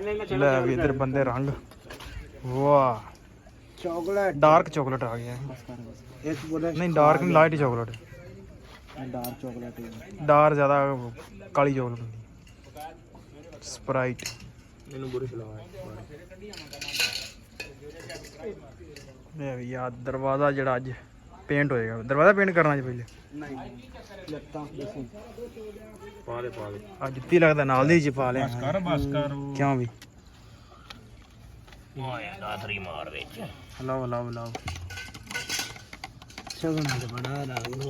ले भी इधर बंदे रंग वाह चॉकलेट डार्क चॉकलेट आ गया है। नहीं डार्क नहीं light chocolate dark chocolate dark ज़्यादा काली चॉकलेट होंदी स्प्राइट मैंने बुरे खिलावा ये भी यार दरवाज़ा जड़ा अज पेंट होएगा दरवाज़ा पेंट करना जी पहले नहीं लगता पा दे आ जुत्ती लगता नाल दी च पा लिया बस कर क्यों भी ओए दातरी मार दे लाओ लाओ लाओ सगना ते बड़ा लागलो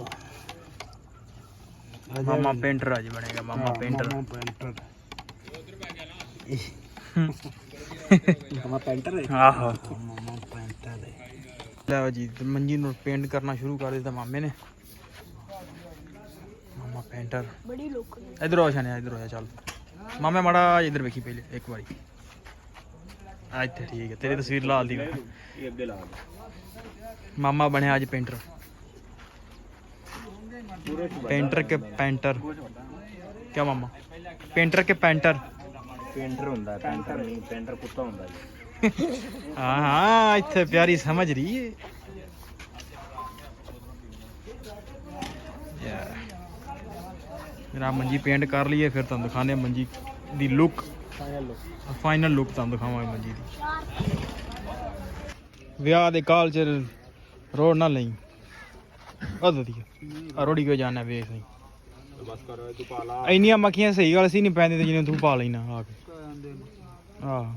मामा पेंटर आज बनेगा मामा पेंटर मामा पेंटर है आहो मामा पेंटर है लो जी मंजी नूं पेंट करना शुरू कर दिता मामे ने मामा पेंटर बड़ी लोग इधर आ शाने इधर आ चल मामे माड़ा इधर वेखी पहले एक बारी आज तो ठीक है तेरी तस्वीर लाल दी ये अगे ला दे मामा बने आज पेंटर पेंटर के पेंटर क्या मामा पेंटर के पेंटर पेंटर ਹੁੰਦਾ पेंटर नहीं पेंटर कुत्ता ਹੁੰਦਾ जी हाँ हाँ इतने प्यारी समझ रही है मेरा मंजी पेंट कर लिए फिर तुम दिखाने मंजी दी लुक फाइनल लुक तुम दिखावांगे मंजी दी विआह दे काल च रोड ना लई दी रोड़ी क्यों जाना वेख नहीं बस कर तू पाला ਇੰਨੀਆਂ ਮੱਖੀਆਂ ਸਹੀ ਗੱਲ ਸੀ ਨਹੀਂ ਪੈਂਦੀ ਤੇ ਜਿਵੇਂ ਤੂੰ ਪਾ ਲੈਣਾ ਆ ਕੇ ਆਹ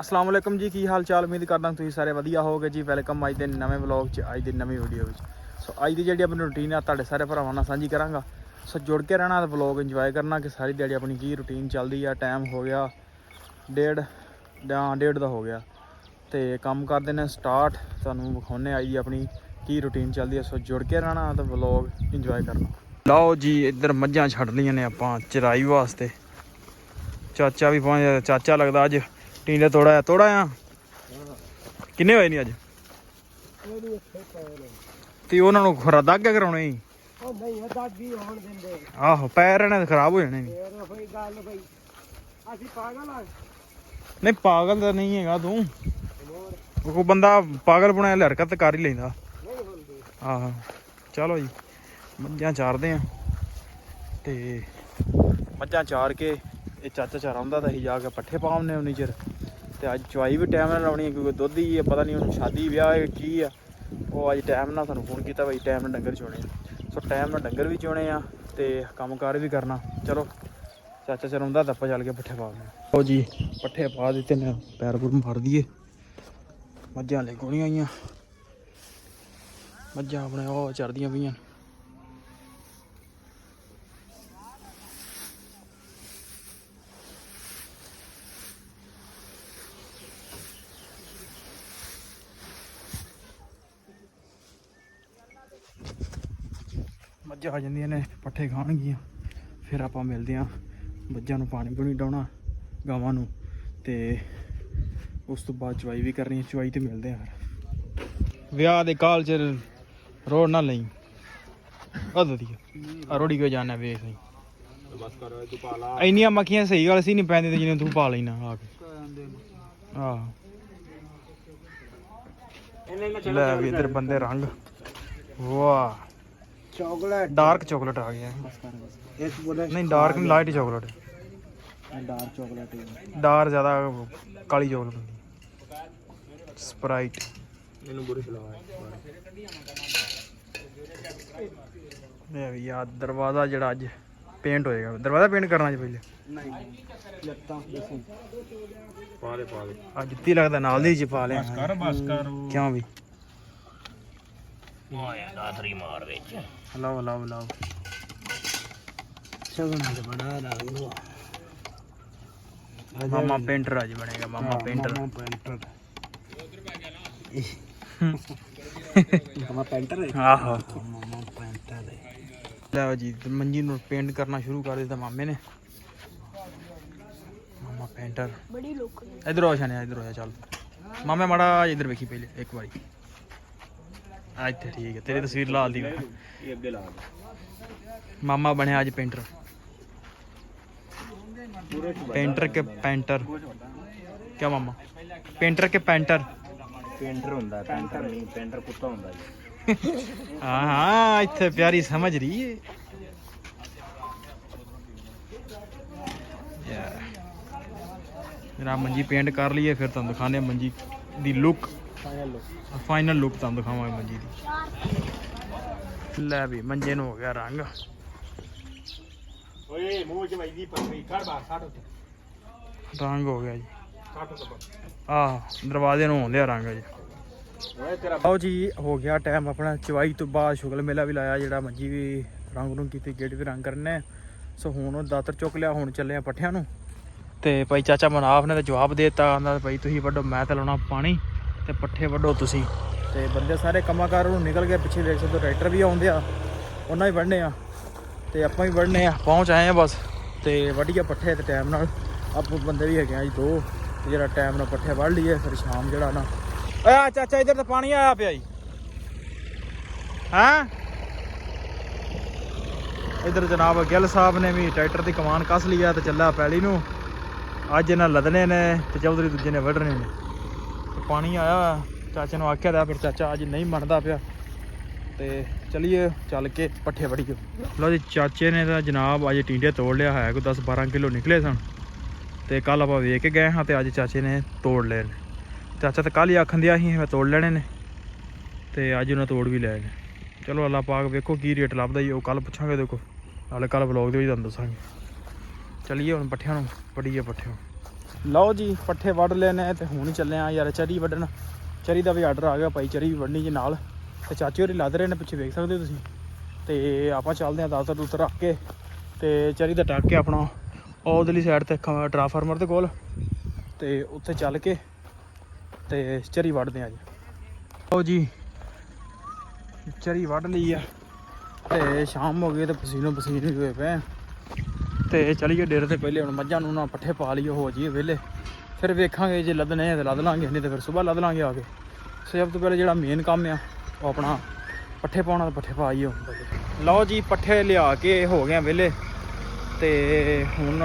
ਅਸਲਾਮ ਵਾਲੇਕਮ ਜੀ ਕੀ ਹਾਲ ਚਾਲ ਉਮੀਦ ਕਰਦਾ ਤੁਸੀਂ ਸਾਰੇ ਵਧੀਆ ਹੋਵੋਗੇ ਜੀ ਵੈਲਕਮ ਅੱਜ ਦੇ ਨਵੇਂ ਵਲੌਗ 'ਚ ਅੱਜ ਦੀ ਨਵੀਂ ਵੀਡੀਓ ਵਿੱਚ ਸੋ ਅੱਜ ਦੀ ਜਿਹੜੀ ਆਪਣੀ ਰੂਟੀਨ ਆ ਤੁਹਾਡੇ ਸਾਰੇ ਭਰਾਵਾਂ ਨਾਲ ਸਾਂਝੀ ਕਰਾਂਗਾ ਸੋ ਜੁੜ ਕੇ ਰਹਿਣਾ ਤੇ ਵਲੌਗ ਇੰਜੋਏ ਕਰਨਾ ਕਿ ਸਾਰੀ ਦਿਹਾੜੀ ਆਪਣੀ ਕੀ ਰੂਟੀਨ ਚੱਲਦੀ ਆ ਟਾਈਮ ਹੋ ਗਿਆ ਡੇਢ ਦਾ ਹੋ ਗਿਆ ਤੇ ਕੰਮ ਕਰਦੇ ਨੇ ਸਟਾਰਟ ਤੁਹਾਨੂੰ ਵਿਖਾਉਣੇ ਆਈ ਆਪਣੀ ਕੀ ਰੂਟੀਨ ਚੱਲਦੀ ਹੈ ਸੋ ਜੁੜ ਕੇ ਰਹਿਣਾ ਤੇ ਵਲੌਗ ਇੰਜੋਏ ਕਰਨਾ ਲਓ ਜੀ ਇੱਧਰ ਮੱਝਾਂ ਛੱਡ ਲਈਆਂ ਨੇ ਆਪਾਂ ਚਰਾਈ ਵਾਸਤੇ ਚਾਚਾ ਵੀ ਪਹੁੰਚ ਚਾਚਾ ਲੱਗਦਾ ਅੱਜ ਟੀਂਡੇ ਤੋੜਾ ਆ ਕਿੰਨੇ ਹੋਏ ਨਹੀਂ ਅੱਜ ਤੇ ਉਹਨਾਂ ਨੂੰ ਖਰਾ ਦਾਗਾ ਕਰਾਉਣੇ ਸੀ ਉਹ ਨਹੀਂ ਦਾਗੀ ਹੋਣ ਦਿੰਦੇ ਆਹੋ ਪੈਰ ਇਹਨਾਂ ਦੇ ਖਰਾਬ ਹੋ ਜਾਣੇ ਨੇ ਫੇਰ ਹੋਈ ਗੱਲ ਬਈ ਅਸੀਂ ਪਾਗਲ ਆ ਨਹੀਂ ਪਾਗਲ ਤਾਂ ਨਹੀਂ ਹੈਗਾ ਤੂੰ ਉਹ ਬੰਦਾ ਪਾਗਲ ਬਣਾਇਆ ਹਰਕਤ ਕਰ ਹੀ ਲੈਂਦਾ ਆਹੋ ਚਲੋ ਜੀ ਮੱਝਾਂ ਚਾਰਦੇ ਆ ਤੇ ਮੱਝਾਂ ਚਾਰ ਕੇ ਇਹ ਚਾਚਾ ਚਾਰਾ ਹੁੰਦਾ ਤਾਂ ਅਸੀਂ ਜਾ ਕੇ ਪੱਠੇ ਪਾਉਂਦੇ ਉਨੀ ਚਿਰ ਤੇ ਅੱਜ ਚਵਾਈ ਵੀ ਟਾਈਮ ਨਾਲ ਲਾਉਣੀ ਕਿਉਂਕਿ ਦੁੱਧ ਹੀ ਹੈ ਪਤਾ ਨਹੀਂ ਉਹਨੂੰ ਸ਼ਾਦੀ ਵਿਆਹ ਹੈ ਕੀ ਆ ਉਹ ਅੱਜ ਟਾਈਮ ਨਾਲ ਸਾਨੂੰ ਫੋਨ ਕੀਤਾ ਬਈ ਟਾਈਮ ਨਾਲ ਡੰਗਰ ਚੋਣੇ ਆ ਸੋ ਟਾਈਮ ਨਾਲ ਡੰਗਰ ਵੀ ਚੋਣੇ ਆ ਤੇ ਕੰਮਕਾਰ ਵੀ ਕਰਨਾ ਚਲੋ ਚਾਚਾ ਚਰਾਉਂਦਾ ਤਾਂ ਆਪਾਂ ਚੱਲ ਕੇ ਪੱਠੇ ਪਾ ਦਿੰਦੇ ਉਹ ਜੀ ਪੱਠੇ ਪਾ ਦਿੱਤੇ ਨੇ ਪੈਰ ਪੂਰ ਮਾਰ ਦਈਏ ਮੱਝਾਂ ਲੈ ਗੋਲੀਆਂ ਆਈਆਂ ਮੱਝਾਂ ਆਪਣੇ ਉਹ ਚਰਦੀਆਂ ਪਈਆਂ ਮੱਝਾਂ ਆ ਜਾਂਦੀਆਂ ਨੇ ਪੱਠੇ ਖਾਣਗੀਆਂ ਫਿਰ ਆਪਾਂ ਮਿਲਦੇ ਹਾਂ ਮੱਝਾਂ ਨੂੰ ਪਾਣੀ ਪੂਣੀ ਡਾਉਣਾ ਗਾਵਾਂ ਨੂੰ ਤੇ ਉਸ ਤੋਂ ਬਾਅਦ ਚਵਾਈ ਵੀ ਕਰਨੀ ਚਵਾਈ ਤੇ ਮਿਲਦੇ ਆ ਫਿਰ ਵਿਆਹ ਦੇ ਕਾਲ ਚ ਰੋਡ ਨਾ ਲਈ ਦੀ ਰੋੜੀ ਕਿਉਂ ਜਾਣਾ ਵੇਖ ਨਹੀਂ ਬਸ ਕਰ ਤੂੰ ਪਾਲਾ ਇੰਨੀਆਂ ਮੱਖੀਆਂ ਸਹੀ ਗੱਲ ਸੀ ਨਹੀਂ ਪੈਂਦੀ ਤੇ ਜਿਵੇਂ ਤੂੰ ਪਾ ਲੈਣਾ ਆ ਕੇ ਆਹ ਲੈ ਵੀ ਇਧਰ ਬੰਦੇ ਰੰਗ ਵਾਹ चॉकलेट डार्क चॉकलेट आ गया है। नहीं डार्क नहीं light chocolate dark chocolate dark ज़्यादा काली चॉकलेट होंदी स्प्राइट मैंने बुरे खिलावा ये भी यार दरवाज़ा जड़ा अज पेंट होएगा दरवाज़ा पेंट करना जी पहले नहीं लगता पा दे आ जुत्ती लगता नाल दी च पा लिया बस कर क्यों भी ओए दातरी मार दे लाओ लाओ लाओ सगना ते बड़ा लागलो मामा पेंटर आज बनेगा मामा पेंटर मामा पेंटर मामा पेंटर है आहो मामा पेंटर है लो जी मंजी नूं पेंट करना शुरू कर दिता मामे ने मामा पेंटर बड़ी लोग इधर आ शाने इधर आ चल मामे माड़ा इधर वेखी पहले एक बारी आज तो ठीक है तेरी तस्वीर लाल दी ये अगे ला दे मामा बने आज पेंटर पेंटर के पेंटर क्या मामा पेंटर के पेंटर पेंटर ਹੁੰਦਾ ਪੈਂਟਰ ਨਹੀਂ ਪੈਂਟਰ ਕੁੱਤਾ ਹੁੰਦਾ ਜੀ हाँ हाँ इतने प्यारी समझ रही है मेरा मंजी पेंट कर लिए फिर तुम दिखाने मंजी दी लुक फाइनल लुक तुम दिखावांगे मंजी दी ले भी मंजे नु हो गया रंग ਓਏ ਮੂੰਹ ਚ ਵਈਦੀ ਪੱਤੀ ਕਰ ਬਾਹਰ ਕੱਢ रंग हो गया जी ਕੱਢ ਤੋਂ आह दरवाजे नु होंदे रंग जी ਓਏ ਤੇਰਾ आओ जी हो गया टाइम अपना चवाई तो बाद शुगल मेला भी लाया ਜਿਹੜਾ ਮੰਜੀ ਵੀ ਰੰਗ ਨੂੰ ਕੀਤੀ ਗੇਟ ਵੀ ਰੰਗ ਕਰਨੇ ਸੋ ਹੁਣ ਉਹ ਦਾਤਰ ਚੁੱਕ ਲਿਆ ਹੁਣ ਚੱਲੇ ਆ ਪੱਠਿਆਂ ਨੂੰ ਤੇ ਭਾਈ ਚਾਚਾ ਮਨਾਫ ਨੇ ਤਾਂ ਜਵਾਬ ਦੇ ਦਿੱਤਾ ਕਹਿੰਦਾ ਭਾਈ ਤੁਸੀਂ ਵੱਢੋ ਮੈਂ ਤਾਂ ਲਾਉਣਾ ਪਾਣੀ ਤੇ ਪੱਠੇ ਵੱਢੋ ਤੁਸੀਂ ਤੇ ਬੰਦੇ ਸਾਰੇ ਕੰਮਾਂ ਕਾਰ ਨੂੰ ਨਿਕਲ ਗਏ ਪਿੱਛੇ ਵੇਖ ਸਕਦੇ ਹੋ ਟਰੈਕਟਰ ਵੀ ਆਉਂਦੇ ਆ ਉਹਨਾਂ ਹੀ ਵੱਢਣੇ ਆ ਤੇ ਆਪਾਂ ਵੀ ਵੱਢਣੇ ਆ ਪਹੁੰਚ ਆਏ ਆ ਬਸ ਤੇ ਵੱਢੀਆ ਪੱਠੇ ਤੇ ਟਾਈਮ ਨਾਲ ਆਪੋ ਬੰਦੇ ਵੀ ਹੈਗੇ ਆ ਜੀ ਦੋ ਤੇ ਜਿਹੜਾ ਟਾਈਮ ਨਾਲ ਪੱਠੇ ਵੱਢ ਲਈਏ ਫਿਰ ਸ਼ਾਮ ਜਿਹੜਾ ਨਾ ਓਏ ਆ ਚਾਚਾ ਇੱਧਰ ਤਾਂ ਪਾਣੀ ਆਇਆ ਪਿਆ ਜੀ ਹੈਂ ਇੱਧਰ ਜਨਾਬ ਗਿੱਲ ਸਾਹਿਬ ਨੇ ਵੀ ਟਰੈਕਟਰ ਦੀ ਕਮਾਨ ਕੱਸ ਲਈ ਆ ਤੇ ਚੱਲਾ ਪੈਲੀ ਨੂੰ ਅੱਜ ਇਹਨਾਂ ਲੱਦਣੇ ਨੇ ਤੇ ਚੌਧਰੀ ਦੂਜੇ ਨੇ ਵੱਢਣੇ ਨੇ ਤੇ ਪਾਣੀ ਆਇਆ ਹੋਇਆ ਚਾਚੇ ਨੂੰ ਆਖਿਆ ਦਾ ਫਿਰ ਚਾਚਾ ਅੱਜ ਨਹੀਂ ਮੰਨਦਾ ਪਿਆ ਤੇ ਚਲੀਏ ਚੱਲ ਕੇ ਪੱਠੇ ਵੱਢੀਏ ਲਓ ਜੀ ਚਾਚੇ ਨੇ ਤਾਂ ਜਨਾਬ ਅੱਜ ਟੀਂਡੇ ਤੋੜ ਲਿਆ ਹੈ ਕੋਈ 10-12 ਕਿਲੋ ਨਿਕਲੇ ਸਨ ਤੇ ਕੱਲ ਆਪਾਂ ਵੇਖ ਕੇ ਗਏ ਹਾਂ ਤੇ ਅੱਜ ਚਾਚੇ ਨੇ ਤੋੜ ਲਏ ਨੇ ਚਾਚਾ ਤਾਂ ਕੱਲ੍ਹ ਹੀ ਆਖਣ ਦਿਆ ਸੀ ਮੈਂ ਤੋੜ ਲੈਣੇ ਨੇ ਤੇ ਅੱਜ ਉਹਨਾਂ ਤੋੜ ਵੀ ਲਏ ਨੇ ਚਲੋ ਅੱਲਾ ਪਾਕ ਵੇਖੋ ਕੀ ਰੇਟ ਲੱਭਦਾ ਜੀ ਉਹ ਕੱਲ ਪੁੱਛਾਂਗੇ ਦੇਖੋ ਨਾਲੇ ਕੱਲ ਵਲੌਗ ਦੇ ਵਿੱਚ ਤੁਹਾਨੂੰ ਦੱਸਾਂਗੇ ਚਲੀਏ ਹੁਣ ਪੱਠਿਆਂ ਨੂੰ ਵੱਢੀਏ ਪੱਠਿਆਂ ਲਓ ਜੀ ਪੱਠੇ ਵੱਢ ਲਏ ਨੇ ਤੇ ਹੁਣ ਚੱਲੇ ਆ ਯਾਰ ਚਰੀ ਵੱਢਣ ਚਰੀ ਦਾ ਵੀ ਆਰਡਰ ਆ ਗਿਆ ਭਾਈ ਚਰੀ ਵੀ ਵੱਢਣੀ ਜੀ ਨਾਲ ਤੇ ਚਾਚੇ ਹੋਰੀ ਲੱਦ ਰਹੇ ਨੇ ਪਿੱਛੇ ਵੇਖ ਸਕਦੇ ਹੋ ਤੁਸੀਂ ਤੇ ਆਪਾਂ ਚੱਲਦੇ ਆ ਦਾਤਰ ਦੂਤਰ ਰੱਖ ਕੇ ਤੇ ਚਰੀ ਦਾ ਟੱਕ ਕੇ ਆਪਣਾ ਉਧਰਲੀ ਸਾਈਡ ਤੇ ਟਰਾਂਸਫਾਰਮਰ ਦੇ ਕੋਲ ਤੇ ਉੱਥੇ ਚੱਲ ਕੇ ਤੇ ਚਰੀ ਵੱਢਦੇ ਆ ਜੀ ਲਓ ਜੀ ਚਰੀ ਵੱਢ ਲਈ ਆ ਤੇ ਸ਼ਾਮ ਹੋ ਗਈ ਤੇ ਪਸੀਨੋ ਪਸੀਨੇ ਹੋਏ ਪਏ ਤੇ ਚਲੀਏ ਡੇਰੇ ਤੇ ਪਹਿਲੇ ਹੁਣ ਮੱਝਾਂ ਨੂੰ ਨਾ ਪੱਠੇ ਪਾ ਲਈਏ ਹੋ ਜਾਈਏ ਵਿਹਲੇ ਫਿਰ ਵੇਖਾਂਗੇ ਜੇ ਲੱਦਣੇ ਤੇ ਲੱਦ ਲਾਂਗੇ ਨਹੀਂ ਤੇ ਫਿਰ ਸਵੇਰ ਲੱਦ ਲਾਂਗੇ ਆ ਕੇ ਸਭ ਤੋਂ ਪਹਿਲੇ ਜਿਹੜਾ ਮੇਨ ਕੰਮ ਆ ਉਹ ਆਪਣਾ ਪੱਠੇ ਪਾਉਣਾ ਤੇ ਪੱਠੇ ਪਾ ਆਈਏ ਹੁਣ ਪਹਿਲੇ ਲਓ ਜੀ ਪੱਠੇ ਲਿਆ ਕੇ ਹੋ ਗਏ ਵਿਹਲੇ ਤੇ ਹੁਣ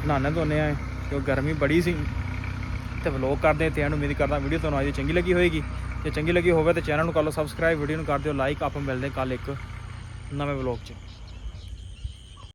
ਨਹਾਉਣੇ ਧੋਨੇ ਆ ਕਿਉਂਕਿ ਗਰਮੀ ਬੜੀ ਸੀ ਤੇ ਵਲੋਗ ਕਰਦੇ ਤੇ ਇਹਨੂੰ ਉਮੀਦ ਕਰਦਾ ਵੀਡੀਓ ਤੁਹਾਨੂੰ ਅੱਜ ਚੰਗੀ ਲੱਗੀ ਹੋਏਗੀ ਜੇ ਚੰਗੀ ਲੱਗੀ ਹੋਵੇ ਤਾਂ ਚੈਨਲ ਨੂੰ ਕਰ ਲਓ ਸਬਸਕ੍ਰਾਈਬ ਵੀਡੀਓ ਨੂੰ ਕਰ ਦਿਓ ਲਾਈਕ ਆਪਾਂ ਮਿਲਦੇ ਕੱਲ ਇੱਕ ਨਵੇਂ ਵਲੋਗ 'ਚ